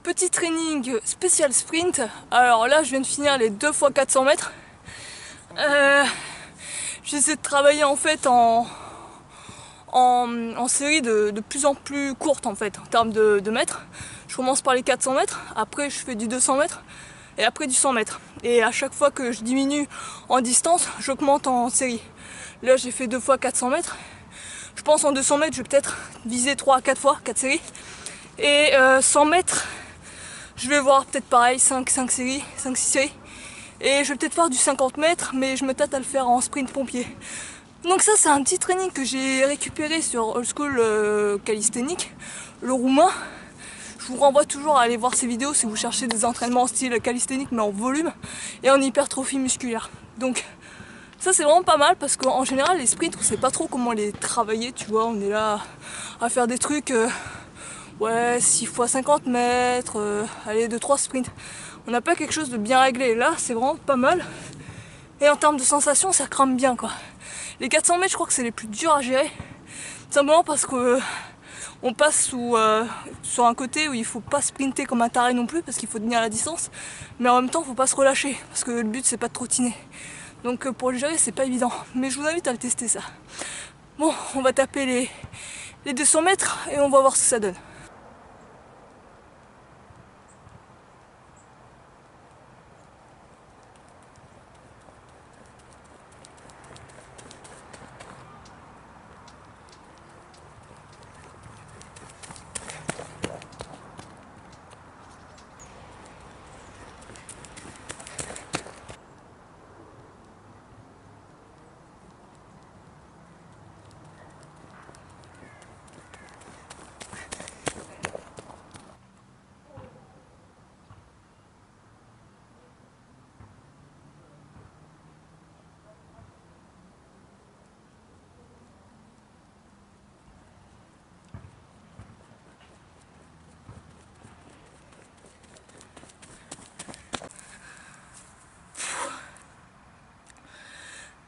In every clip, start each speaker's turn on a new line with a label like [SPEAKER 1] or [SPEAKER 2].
[SPEAKER 1] Petit training spécial sprint. Alors là je viens de finir les 2 fois 400 mètres. J'essaie de travailler en fait en série de plus en plus courte en fait en termes de mètres. Je commence par les 400 mètres, après je fais du 200 mètres et après du 100 mètres. Et à chaque fois que je diminue en distance, j'augmente en série. Là j'ai fait 2 fois 400 mètres. Je pense en 200 mètres je vais peut-être viser 3 à 4 fois, 4 séries. Et 100 mètres, je vais voir peut-être pareil, 5 séries, 5-6 séries. Et je vais peut-être faire du 50 mètres, mais je me tâte à le faire en sprint pompier. Donc ça c'est un petit training que j'ai récupéré sur Old School Calisthenics, le roumain. Je vous renvoie toujours à aller voir ces vidéos si vous cherchez des entraînements en style calisthenique mais en volume et en hypertrophie musculaire. Donc ça c'est vraiment pas mal parce qu'en général les sprints on sait pas trop comment les travailler, tu vois, on est là à faire des trucs ouais 6 fois 50 mètres, allez 2-3 sprints. On n'a pas quelque chose de bien réglé, là c'est vraiment pas mal. Et en termes de sensations ça crame bien quoi. Les 400 mètres je crois que c'est les plus durs à gérer, simplement parce que on passe sur un côté où il faut pas sprinter comme un taré non plus parce qu'il faut tenir la distance, mais en même temps il faut pas se relâcher parce que le but c'est pas de trottiner. Donc pour le gérer c'est pas évident, mais je vous invite à le tester ça. Bon, on va taper les 200 mètres et on va voir ce que ça donne.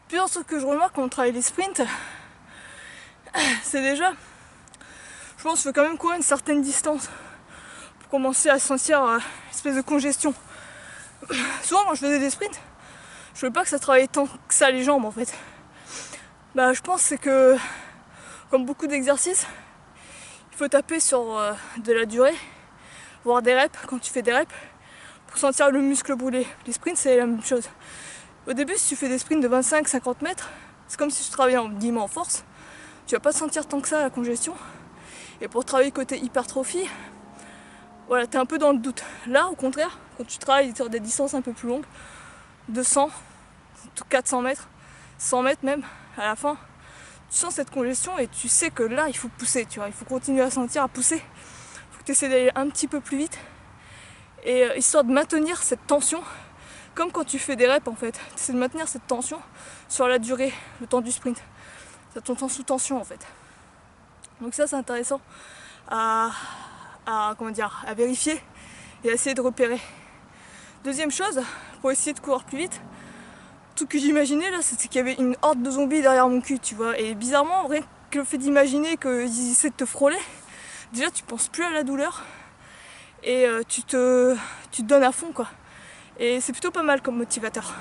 [SPEAKER 1] Puis un truc que je remarque quand on travaille les sprints, c'est déjà, je pense qu'il faut quand même courir une certaine distance pour commencer à sentir une espèce de congestion. Souvent quand je faisais des sprints, je ne voulais pas que ça travaillait tant que ça les jambes en fait. Bah je pense c'est que, comme beaucoup d'exercices, il faut taper sur de la durée, voire des reps quand tu fais des reps, pour sentir le muscle brûler. Les sprints c'est la même chose. Au début si tu fais des sprints de 25-50 mètres, c'est comme si tu travaillais en guillemets en force. Tu vas pas sentir tant que ça la congestion. Et pour travailler côté hypertrophie, voilà, t'es un peu dans le doute. Là au contraire, quand tu travailles sur des distances un peu plus longues, 200, 400 mètres, 100 mètres même, à la fin, tu sens cette congestion et tu sais que là il faut pousser, tu vois, il faut continuer à sentir, à pousser. Il faut que tu essaies d'aller un petit peu plus vite. Et histoire de maintenir cette tension, comme quand tu fais des reps en fait, tu essaies de maintenir cette tension sur la durée, le temps du sprint. Ça te tient sous tension en fait. Donc ça c'est intéressant à vérifier et à essayer de repérer. Deuxième chose, pour essayer de courir plus vite, tout que j'imaginais là, c'était qu'il y avait une horde de zombies derrière mon cul, tu vois. Et bizarrement, rien que le fait d'imaginer qu'ils essaient de te frôler, déjà tu penses plus à la douleur et tu te donnes à fond quoi. Et c'est plutôt pas mal comme motivateur.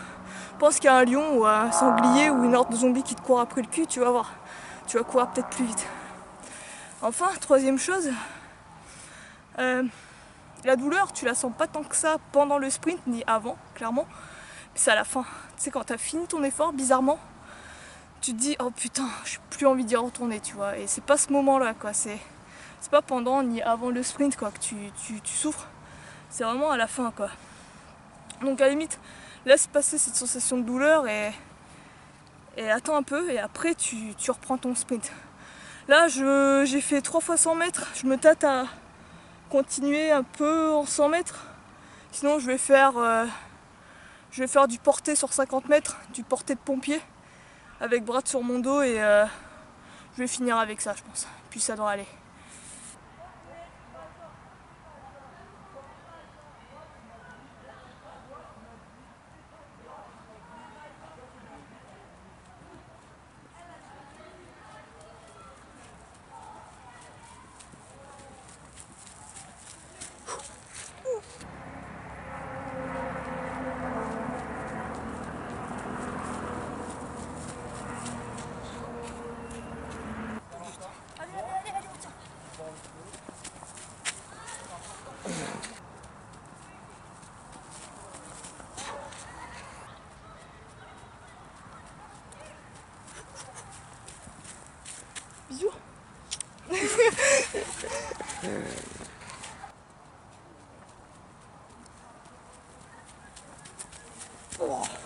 [SPEAKER 1] Pense qu'il y a un lion ou un sanglier ou une horde de zombies qui te court après le cul, tu vas voir. Tu vas courir peut-être plus vite. Enfin, troisième chose, la douleur, tu la sens pas tant que ça pendant le sprint ni avant, clairement. C'est à la fin. Tu sais, quand t'as fini ton effort, bizarrement, tu te dis oh putain, j'ai plus envie d'y retourner, tu vois. Et c'est pas ce moment-là, quoi. C'est pas pendant ni avant le sprint, quoi, que tu souffres. C'est vraiment à la fin, quoi. Donc à la limite, laisse passer cette sensation de douleur et attends un peu et après tu reprends ton sprint. Là, j'ai fait 3 fois 100 mètres. Je me tâte à continuer un peu en 100 mètres. Sinon, je vais faire du porté sur 50 mètres, du porté de pompier, avec Brad sur mon dos et je vais finir avec ça, je pense. Puis ça doit aller.
[SPEAKER 2] Oh.